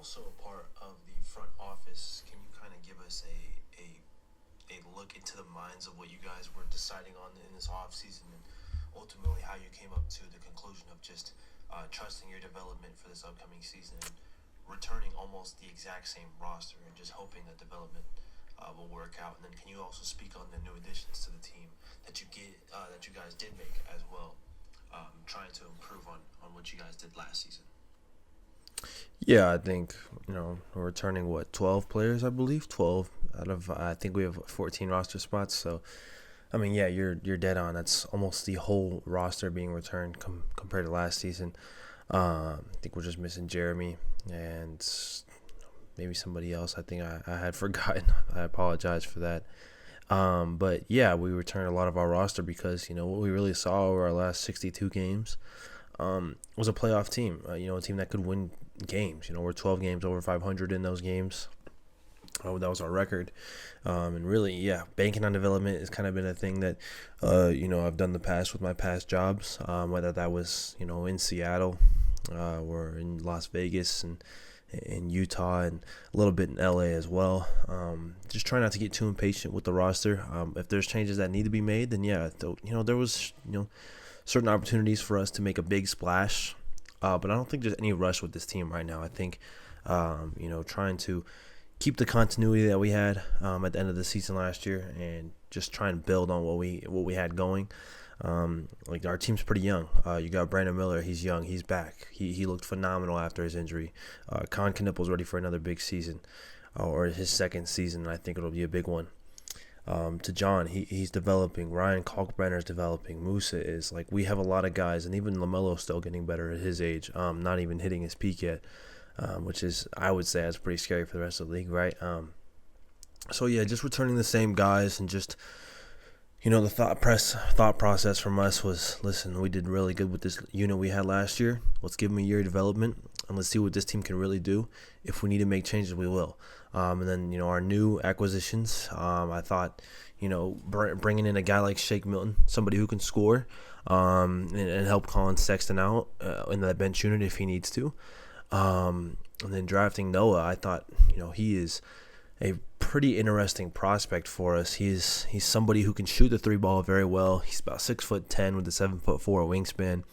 also a part of the front office. Can you kind of give us a look into the minds of what you guys were deciding on in this offseason and ultimately how you came up to the conclusion of just trusting your development for this upcoming season and returning almost the exact same roster and just hoping that development will work out? And then can you also speak on the new additions to the team that you guys did make as well, trying to improve on what you guys did last season? Yeah, I think, we're returning 12 players, I believe. 12 out of, I think we have 14 roster spots. So, I mean, yeah, you're dead on. That's almost the whole roster being returned compared to last season. I think we're just missing Jeremy and maybe somebody else. I think I had forgotten. I apologize for that. But yeah, we returned a lot of our roster because, what we really saw over our last 62 games was a playoff team, a team that could win games. We're 12 games over 500 in those games. That was our record. And really, yeah, banking on development has kind of been a thing that, I've done in the past with my past jobs, whether that was, in Seattle or in Las Vegas and in Utah and a little bit in LA as well. Just try not to get too impatient with the roster. If there's changes that need to be made, then yeah, there was, certain opportunities for us to make a big splash. But I don't think there's any rush with this team right now. I think, trying to keep the continuity that we had at the end of the season last year and just try and build on what we had going. Like our team's pretty young. You got Brandon Miller. He's young. He's back. He looked phenomenal after his injury. Con Knippel's ready for another big season, or his second season. I think it'll be a big one. To John, he's developing. Ryan Kalkbrenner's developing. Musa is. Like, we have a lot of guys, and even LaMelo's still getting better at his age. Not even hitting his peak yet, which is, I would say, that's pretty scary for the rest of the league, right? So yeah, just returning the same guys and just, the thought process from us was, listen, we did really good with this unit we had last year. Let's give them a year of development, and let's see what this team can really do. If we need to make changes, we will. And then, our new acquisitions, I thought, bringing in a guy like Shake Milton, somebody who can score, and help Colin Sexton out in that bench unit if he needs to. And then drafting Noah, I thought, he is a pretty interesting prospect for us. He's somebody who can shoot the three ball very well. He's about 6'10" with a 7'4" wingspan.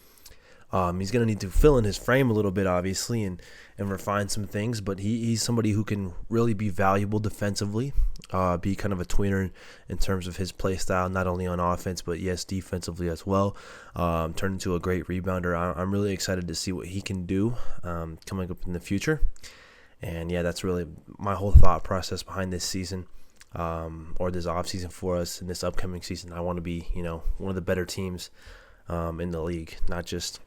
He's going to need to fill in his frame a little bit, obviously, and refine some things, but he's somebody who can really be valuable defensively, be kind of a tweener in terms of his play style, not only on offense, but yes, defensively as well. Turn into a great rebounder. I'm really excited to see what he can do coming up in the future. And yeah, that's really my whole thought process behind this season, or this offseason for us in this upcoming season. I want to be, one of the better teams in the league, not just,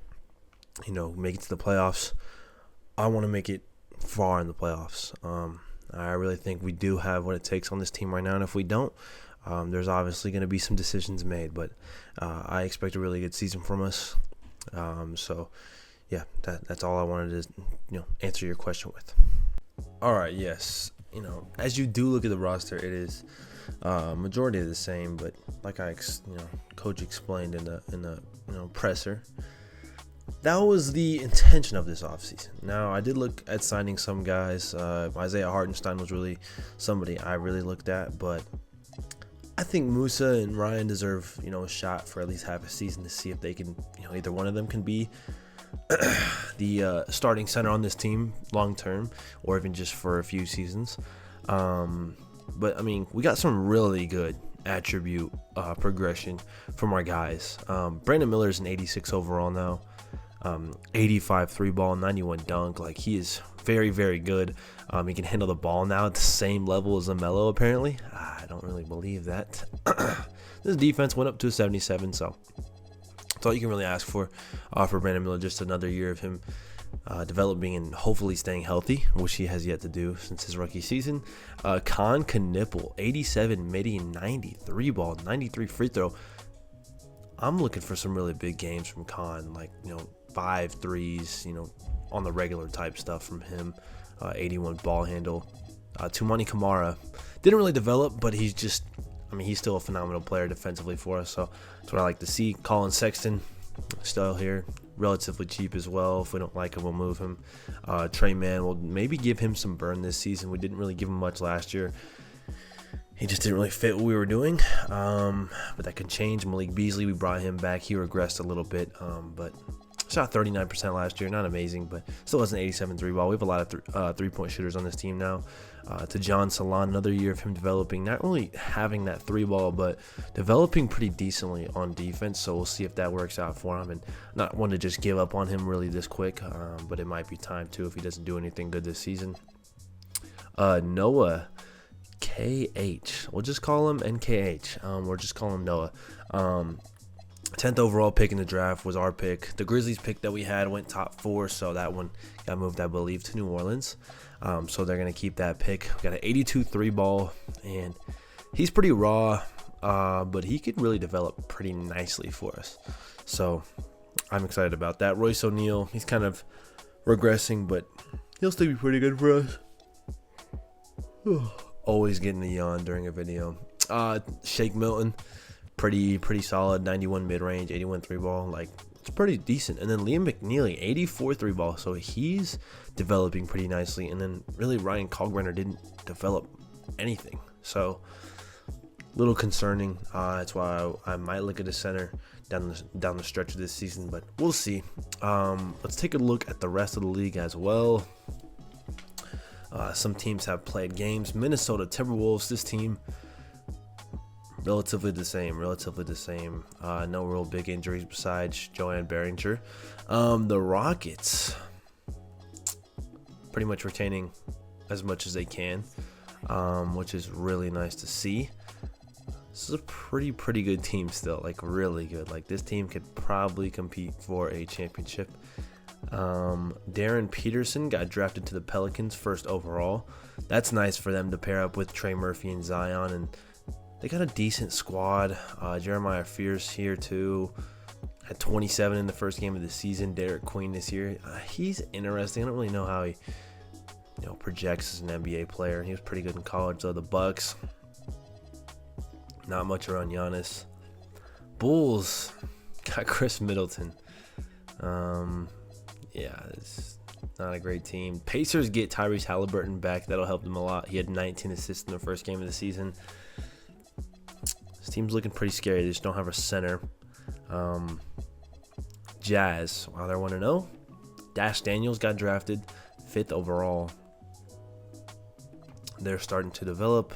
make it to the playoffs. I want to make it far in the playoffs. I really think we do have what it takes on this team right now, and if we don't, there's obviously going to be some decisions made, but I expect a really good season from us. So yeah, that's all I wanted to, answer your question with. All right, yes. As you do look at the roster, it is majority of the same, but like Coach explained in the presser, that was the intention of this offseason. Now, I did look at signing some guys. Isaiah Hartenstein was really somebody I really looked at, but I think Musa and Ryan deserve, a shot for at least half a season to see if they can, either one of them can be the starting center on this team long term, or even just for a few seasons. But I mean, we got some really good attribute progression from our guys. Brandon Miller is an 86 overall now, 85 three ball, 91 dunk. Like, he is very, very good. He can handle the ball now at the same level as LaMelo, apparently. I don't really believe that. This defense went up to a 77, so that's all you can really ask for Brandon Miller. Just another year of him developing and hopefully staying healthy, which he has yet to do since his rookie season. Con Knippel, 87 midi, 93 ball, 93 free throw. I'm looking for some really big games from Con, like 5 threes, on the regular type stuff from him. 81 ball handle. Tumani Kamara didn't really develop, but he's still a phenomenal player defensively for us. So that's what I like to see. Colin Sexton still here, relatively cheap as well. If we don't like him, we'll move him. Trey Mann, will maybe give him some burn this season. We didn't really give him much last year. He just didn't really fit what we were doing, but that can change. Malik Beasley, we brought him back. He regressed a little bit, but shot 39% last year. Not amazing, but still has an 87 3-ball. We have a lot of three-point shooters on this team now. To John Salon, another year of him developing, not really having that 3-ball, but developing pretty decently on defense. So we'll see if that works out for him. And not want to just give up on him really this quick, but it might be time to if he doesn't do anything good this season. Noah KH. We'll just call him NKH. We'll just call him Noah. 10th overall pick in the draft was our pick. The Grizzlies pick that we had went top 4, so that one got moved, I believe, to New Orleans. So they're going to keep that pick. We got an 82 3-ball, and he's pretty raw, but he could really develop pretty nicely for us. So I'm excited about that. Royce O'Neal, he's kind of regressing, but he'll still be pretty good for us. Always getting a yawn during a video. Shake Milton, pretty solid. 91 mid-range, 81 3-ball. Like, it's pretty decent. And then Liam McNeely, 84 3-ball. So he's developing pretty nicely. And then really Ryan Kalkbrenner didn't develop anything. So a little concerning. That's why I might look at the center down the stretch of this season, but we'll see. Let's take a look at the rest of the league as well. Some teams have played games. Minnesota Timberwolves, this team, relatively the same. No real big injuries besides Joanne Behringer. The Rockets, pretty much retaining as much as they can, which is really nice to see. This is a pretty good team still, like really good. Like, this team could probably compete for a championship. Darren Peterson got drafted to the Pelicans first overall. That's nice for them to pair up with Trey Murphy and Zion, and they got a decent squad. Jeremiah Fierce here too, had 27 in the first game of the season. Derek Queen this year, he's interesting. I don't really know how he projects as an NBA player. He was pretty good in college though. The Bucks, not much around Giannis. Bulls got Chris Middleton. Yeah, it's not a great team. Pacers get Tyrese Halliburton back. That'll help them a lot. He had 19 assists in the first game of the season. This team's looking pretty scary. They just don't have a center. Jazz, wow, they're 1-0. Dash Daniels got drafted 5th overall. They're starting to develop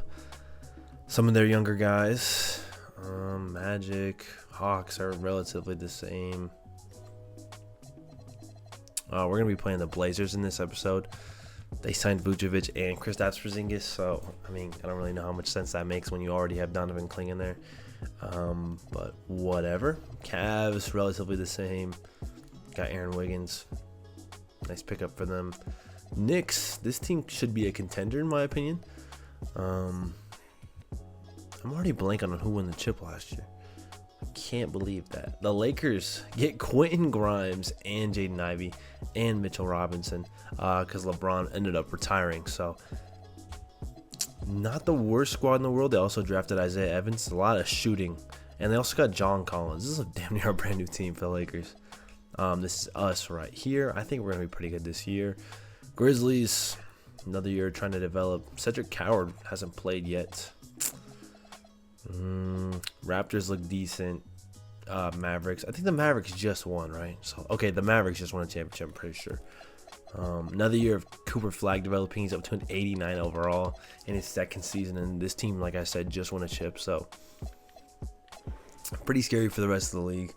some of their younger guys. Magic, Hawks are relatively the same. We're going to be playing the Blazers in this episode. They signed Vucevic and Kristaps Porzingis, so, I mean, I don't really know how much sense that makes when you already have Donovan Kling in there. But whatever. Cavs, relatively the same. Got Aaron Wiggins. Nice pickup for them. Knicks, this team should be a contender in my opinion. I'm already blank on who won the chip last year. Can't believe that. The Lakers get Quentin Grimes and Jaden Ivey and Mitchell Robinson because LeBron ended up retiring. So not the worst squad in the world. They also drafted Isaiah Evans. A lot of shooting. And they also got John Collins. This is a damn near a brand new team for the Lakers. This is us right here. I think we're going to be pretty good this year. Grizzlies, another year trying to develop. Cedric Coward hasn't played yet. Raptors look decent. Mavericks, I think the Mavericks just won, right? So okay, the Mavericks just won a championship, I'm pretty sure. Another year of Cooper Flag developing. He's up to an 89 overall in his second season, and this team, like I said, just won a chip, so pretty scary for the rest of the league.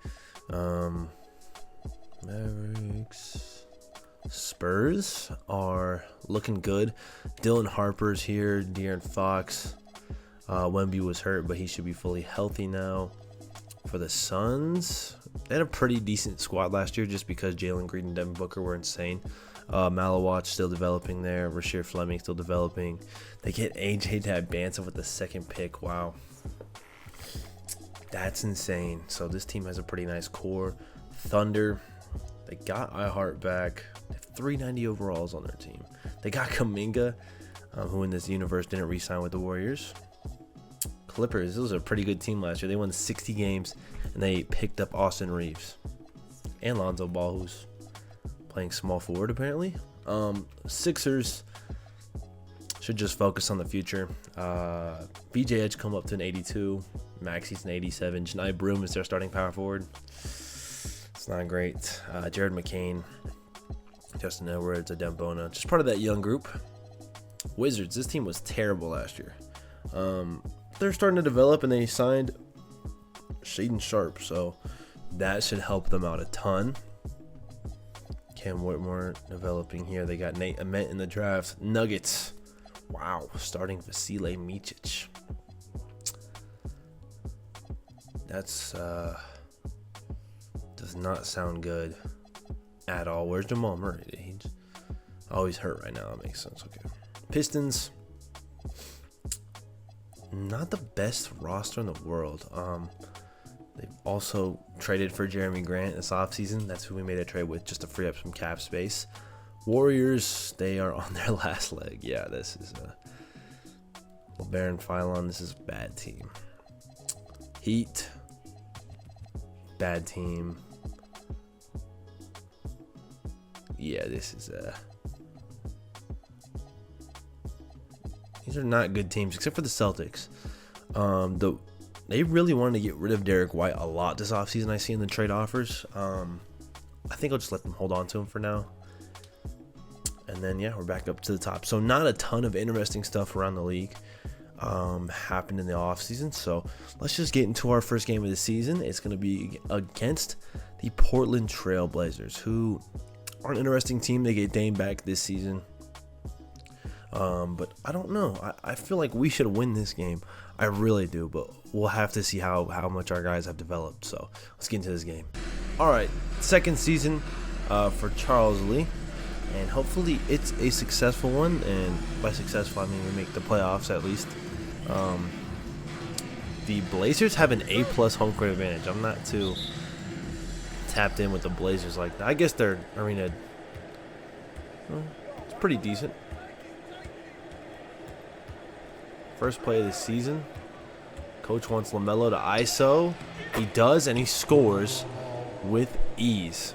Mavericks, Spurs are looking good. Dylan Harper's here. De'Aaron Fox. Wemby was hurt, but he should be fully healthy now. For the Suns, they had a pretty decent squad last year just because Jalen Green and Devin Booker were insane. Malawatch still developing there. Rasheer Fleming still developing. They get AJ Dagbanson with the second pick. Wow. That's insane. So this team has a pretty nice core. Thunder, they got iHeart back. They have 390 overalls on their team. They got Kuminga, who in this universe didn't re-sign with the Warriors. Clippers, this was a pretty good team last year. They won 60 games, and they picked up Austin Reeves. and Lonzo Ball, who's playing small forward apparently. Sixers should just focus on the future. BJ Edge come up to an 82. Maxi's an 87. Janai Broom is their starting power forward. It's not great. Jared McCain, Justin Edwards, Adembona, just part of that young group. Wizards, this team was terrible last year. They're starting to develop, and they signed Shaedon Sharpe, so that should help them out a ton. Cam Whitmore developing here. They got Nate Ament in the draft. Nuggets, wow, starting Vasile Micic. That's does not sound good at all. Where's Jamal Murray? He's hurt right now. That makes sense. Okay. Pistons, not the best roster in the world. They've also traded for Jeremy Grant this offseason. That's who we made a trade with just to free up some cap space. Warriors, they are on their last leg. Yeah, this is Baron Philon. This is a bad team. Heat, bad team. Yeah, this is these are not good teams except for the Celtics. They really wanted to get rid of Derek White a lot this offseason. I see in the trade offers. I think I'll just let them hold on to him for now. And then, yeah, we're back up to the top. So not a ton of interesting stuff around the league happened in the offseason. So let's just get into our first game of the season. It's going to be against the Portland Trail Blazers, who are an interesting team. They get Dame back this season. But I don't know. I feel like we should win this game. I really do, but we'll have to see how much our guys have developed. So let's get into this game. All right, second season for Charles Lee, and hopefully it's a successful one. And by successful, I mean we make the playoffs at least. The Blazers have an A+ home court advantage. I'm not too tapped in with the Blazers like that. I guess their arena, it's pretty decent. First play of the season. Coach wants LaMelo to ISO. He does, and he scores with ease.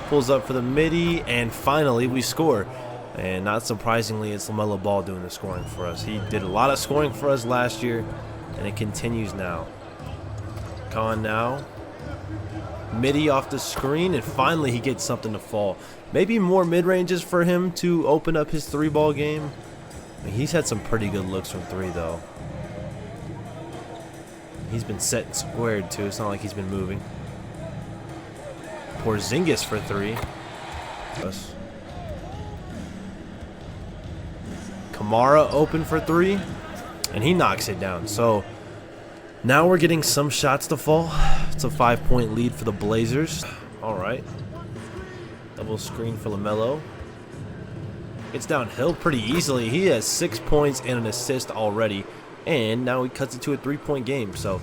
Pulls up for the midi, and finally we score. And not surprisingly, it's LaMelo Ball doing the scoring for us. He did a lot of scoring for us last year, and it continues now. Con now. Midi off the screen, and finally he gets something to fall. Maybe more mid-ranges for him to open up his three-ball game. I mean, he's had some pretty good looks from three, though. He's been set and squared, too. It's not like he's been moving. Porzingis for three. Yes. Kamara open for three, and he knocks it down. So now we're getting some shots to fall. It's a 5-point lead for the Blazers. All right. Double screen for LaMelo. Gets downhill pretty easily. He has 6 points and an assist already. And now he cuts it to a 3-point game. So,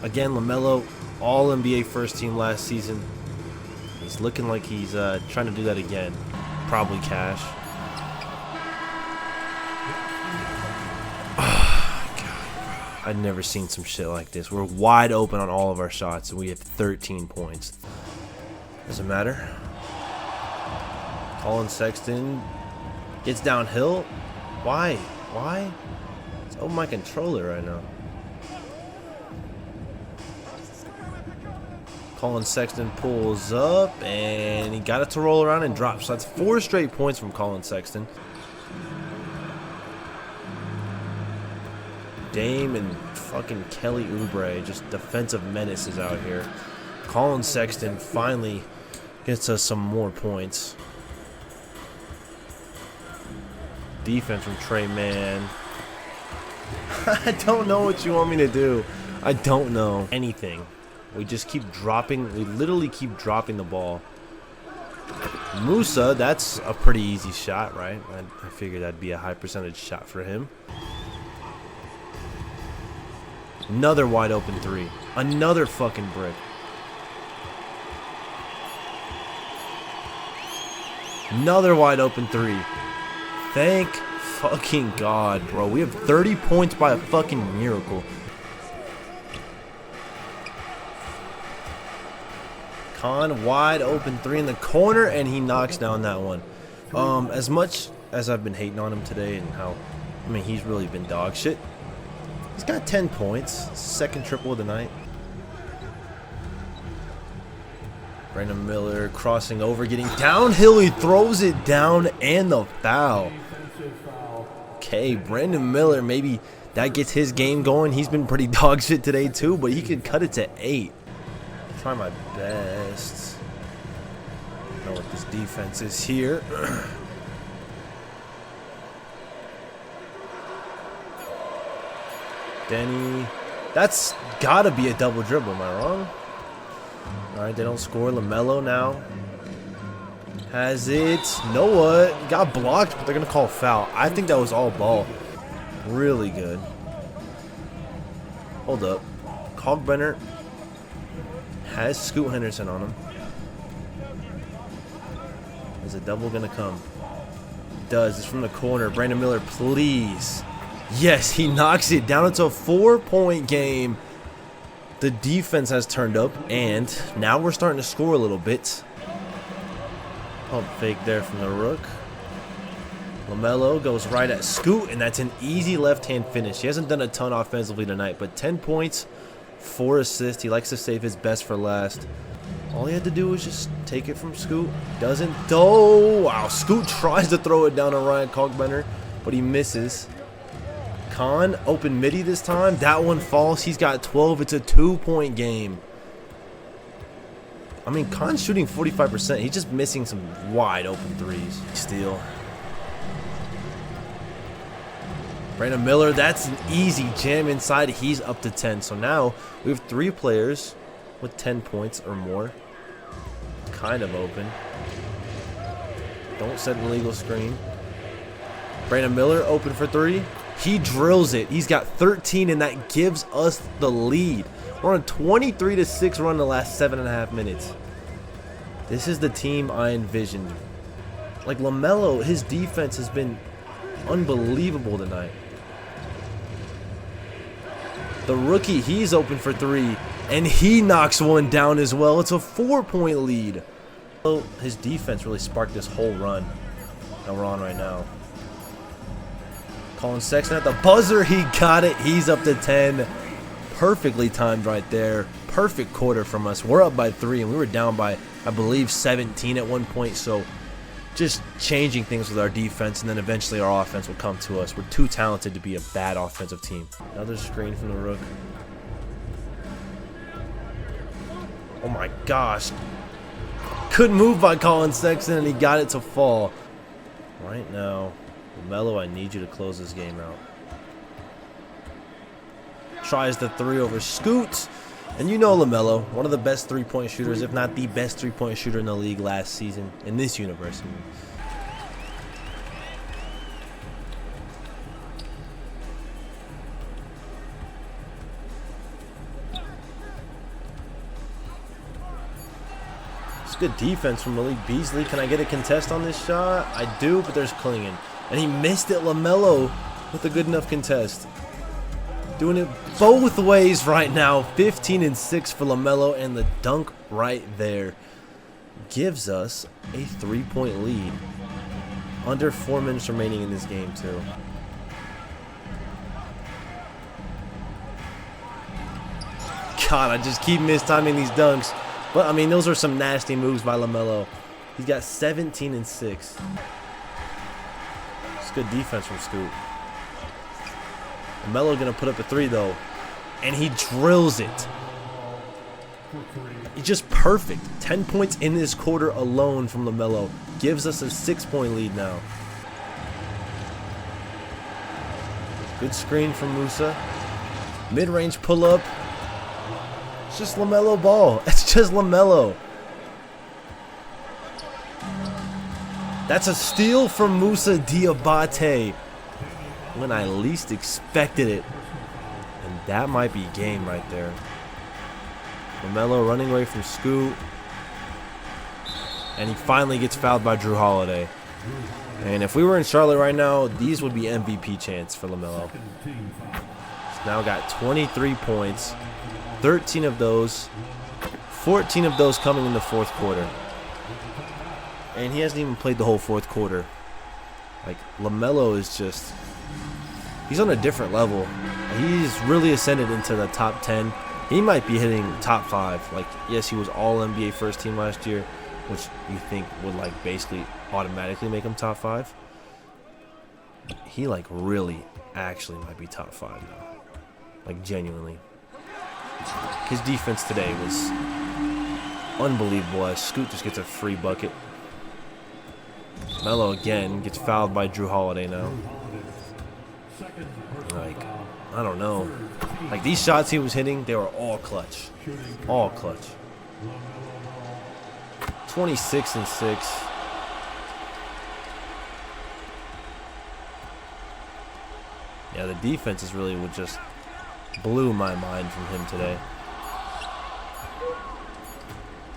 again, LaMelo, all-NBA first team last season. He's looking like he's trying to do that again. Probably cash. I've never seen some shit like this. We're wide open on all of our shots, and we have 13 points. Doesn't matter. Colin Sexton gets downhill. Why? Why? It's over my controller right now. Colin Sexton pulls up, and he got it to roll around and drop. So that's 4 straight points from Colin Sexton. Dame and fucking Kelly Oubre, just defensive menaces out here. Colin Sexton finally gets us some more points. Defense from Trey Mann. I don't know what you want me to do. I don't know anything. We just keep dropping. We literally keep dropping the ball. Musa, that's a pretty easy shot, right? I figured that'd be a high percentage shot for him. Another wide open three. Another fucking brick. Another wide open three. Thank fucking God, bro. We have 30 points by a fucking miracle. Khan, wide open three in the corner, and he knocks down that one. As much as I've been hating on him today and how, I mean, he's really been dog shit. He's got 10 points, second triple of the night. Brandon Miller crossing over, getting downhill. He throws it down, and the foul. Okay, Brandon Miller, maybe that gets his game going. He's been pretty dog shit today too, but he could cut it to 8. Try my best. I don't know what this defense is here. Denny. That's got to be a double dribble. Am I wrong? All right, they don't score. LaMelo now has it. Noah got blocked, but they're going to call foul. I think that was all ball. Really good. Hold up. Kalkbrenner has Scoot Henderson on him. Is a double going to come? It does. It's from the corner. Brandon Miller, please. Yes, he knocks it down. It's a 4-point game. The defense has turned up, and now we're starting to score a little bit. Pump fake there from the Rook. LaMelo goes right at Scoot, and that's an easy left-hand finish. He hasn't done a ton offensively tonight, but 10 points, 4 assists. He likes to save his best for last. All he had to do was just take it from Scoot. Doesn't. Oh, wow. Scoot tries to throw it down on Ryan Kalkbrenner, but he misses. Khan, open midi this time. That one falls. He's got 12. It's a 2-point game. I mean, Khan's shooting 45%. He's just missing some wide open threes. Steal. Brandon Miller, that's an easy jam inside. He's up to 10. So now we have 3 players with 10 points or more. Kind of open. Don't set an illegal screen. Brandon Miller open for 3. He drills it. He's got 13, and that gives us the lead. We're on a 23-6 run in the last 7.5 minutes. This is the team I envisioned. Like, LaMelo, his defense has been unbelievable tonight. The rookie, he's open for 3, and he knocks one down as well. It's a 4-point lead. His defense really sparked this whole run that we're on right now. Colin Sexton at the buzzer. He got it. He's up to 10. Perfectly timed right there. Perfect quarter from us. We're up by 3, and we were down by, I believe, 17 at one point. So just changing things with our defense, and then eventually our offense will come to us. We're too talented to be a bad offensive team. Another screen from the Rook. Oh, my gosh. Good move by Colin Sexton, and he got it to fall. Right now, LaMelo, I need you to close this game out. Tries the 3 over Scoot. And you know LaMelo, one of the best 3-point shooters, if not the best 3-point shooter in the league last season, in this universe. It's good defense from Malik Beasley. Can I get a contest on this shot? I do, but there's clinging. And he missed it. LaMelo with a good enough contest. Doing it both ways right now. 15-6 for LaMelo, and the dunk right there gives us a 3-point lead. Under 4 minutes remaining in this game, too. God, I just keep mistiming these dunks. But, I mean, those are some nasty moves by LaMelo. He's got 17-6. Good defense from Scoot. LaMelo gonna put up a 3 though, and he drills it. He's just perfect. 10 points in this quarter alone from LaMelo gives us a 6-point lead now. Good screen from Musa. Mid-range pull-up. It's just LaMelo ball. It's just LaMelo. That's a steal from Musa Diabate when I least expected it. And that might be game right there. LaMelo running away from Scoot. And he finally gets fouled by Drew Holiday. And if we were in Charlotte right now, these would be MVP chants for LaMelo. He's now got 23 points. 13 of those 14 of those coming in the fourth quarter. And he hasn't even played the whole fourth quarter. Like, LaMelo is just... he's on a different level. He's really ascended into the top 10. He might be hitting top 5. Like, yes, he was all-NBA first team last year, which you think would, like, basically automatically make him top 5. He, like, really actually might be top 5 now. Like, genuinely. His defense today was unbelievable as Scoot just gets a free bucket. Melo again gets fouled by Drew Holiday now. Like, I don't know. Like, these shots he was hitting, they were all clutch. All clutch. 26 and 6. Yeah, the defense is really what just blew my mind from him today.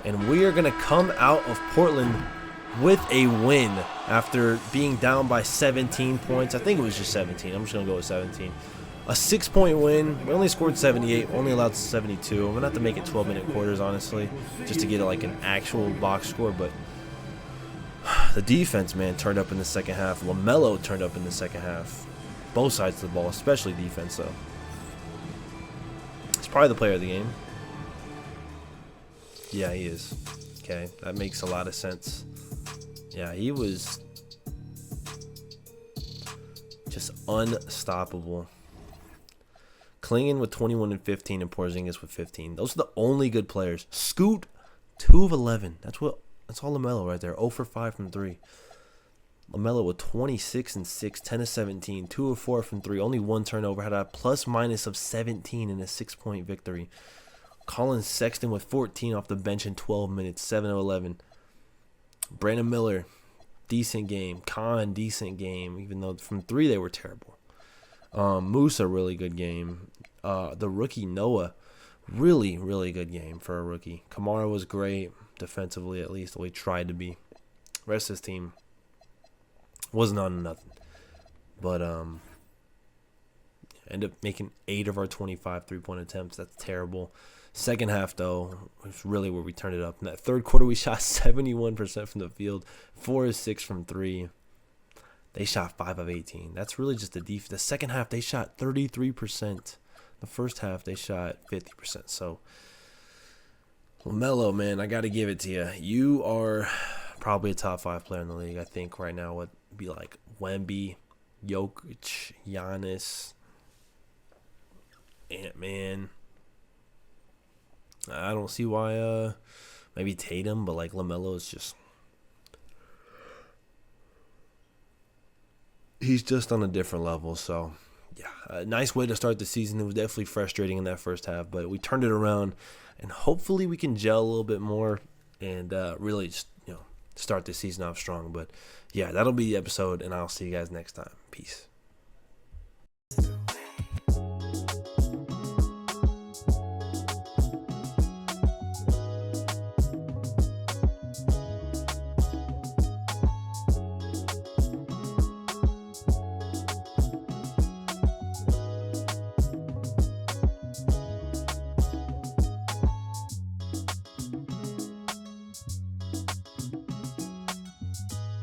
And we are going to come out of Portland with a win after being down by 17 points. I think it was just 17. I'm just going to go with 17. A 6-point win. We only scored 78. Only allowed 72. I'm going to have to make it 12-minute quarters, honestly, just to get like an actual box score. But the defense, man, turned up in the second half. LaMelo turned up in the second half. Both sides of the ball, especially defense, though. He's probably the player of the game. Yeah, he is. Okay, that makes a lot of sense. Yeah, he was just unstoppable. Klingon with 21 and 15 and Porzingis with 15. Those are the only good players. Scoot, 2 of 11. That's all LaMelo right there. 0 for 5 from 3. LaMelo with 26 and 6, 10 of 17, 2 of 4 from 3. Only 1 turnover. Had a plus-minus of 17 in a 6-point victory. Colin Sexton with 14 off the bench in 12 minutes, 7 of 11. Brandon Miller, decent game. Khan, decent game, even though from 3 they were terrible. Moose, a really good game. The rookie Noah, really, really good game for a rookie. Kamara was great, defensively at least, the way he tried to be. Rest of his team wasn't on nothing. But ended up making 8 of our 25 3-point attempts. That's terrible. Second half, though, was really where we turned it up. In that third quarter, we shot 71% from the field, 4 of 6 from 3. They shot 5 of 18. That's really just the defense. The second half, they shot 33%. The first half, they shot 50%. So, LaMelo, man, I got to give it to you. You are probably a top 5 player in the league, I think, right now. Would be like Wemby, Jokic, Giannis, Ant-Man. I don't see why maybe Tatum, but like LaMelo is just... he's just on a different level. So, yeah, a nice way to start the season. It was definitely frustrating in that first half, but we turned it around, and hopefully we can gel a little bit more and really just, start the season off strong. But, yeah, that'll be the episode, and I'll see you guys next time. Peace.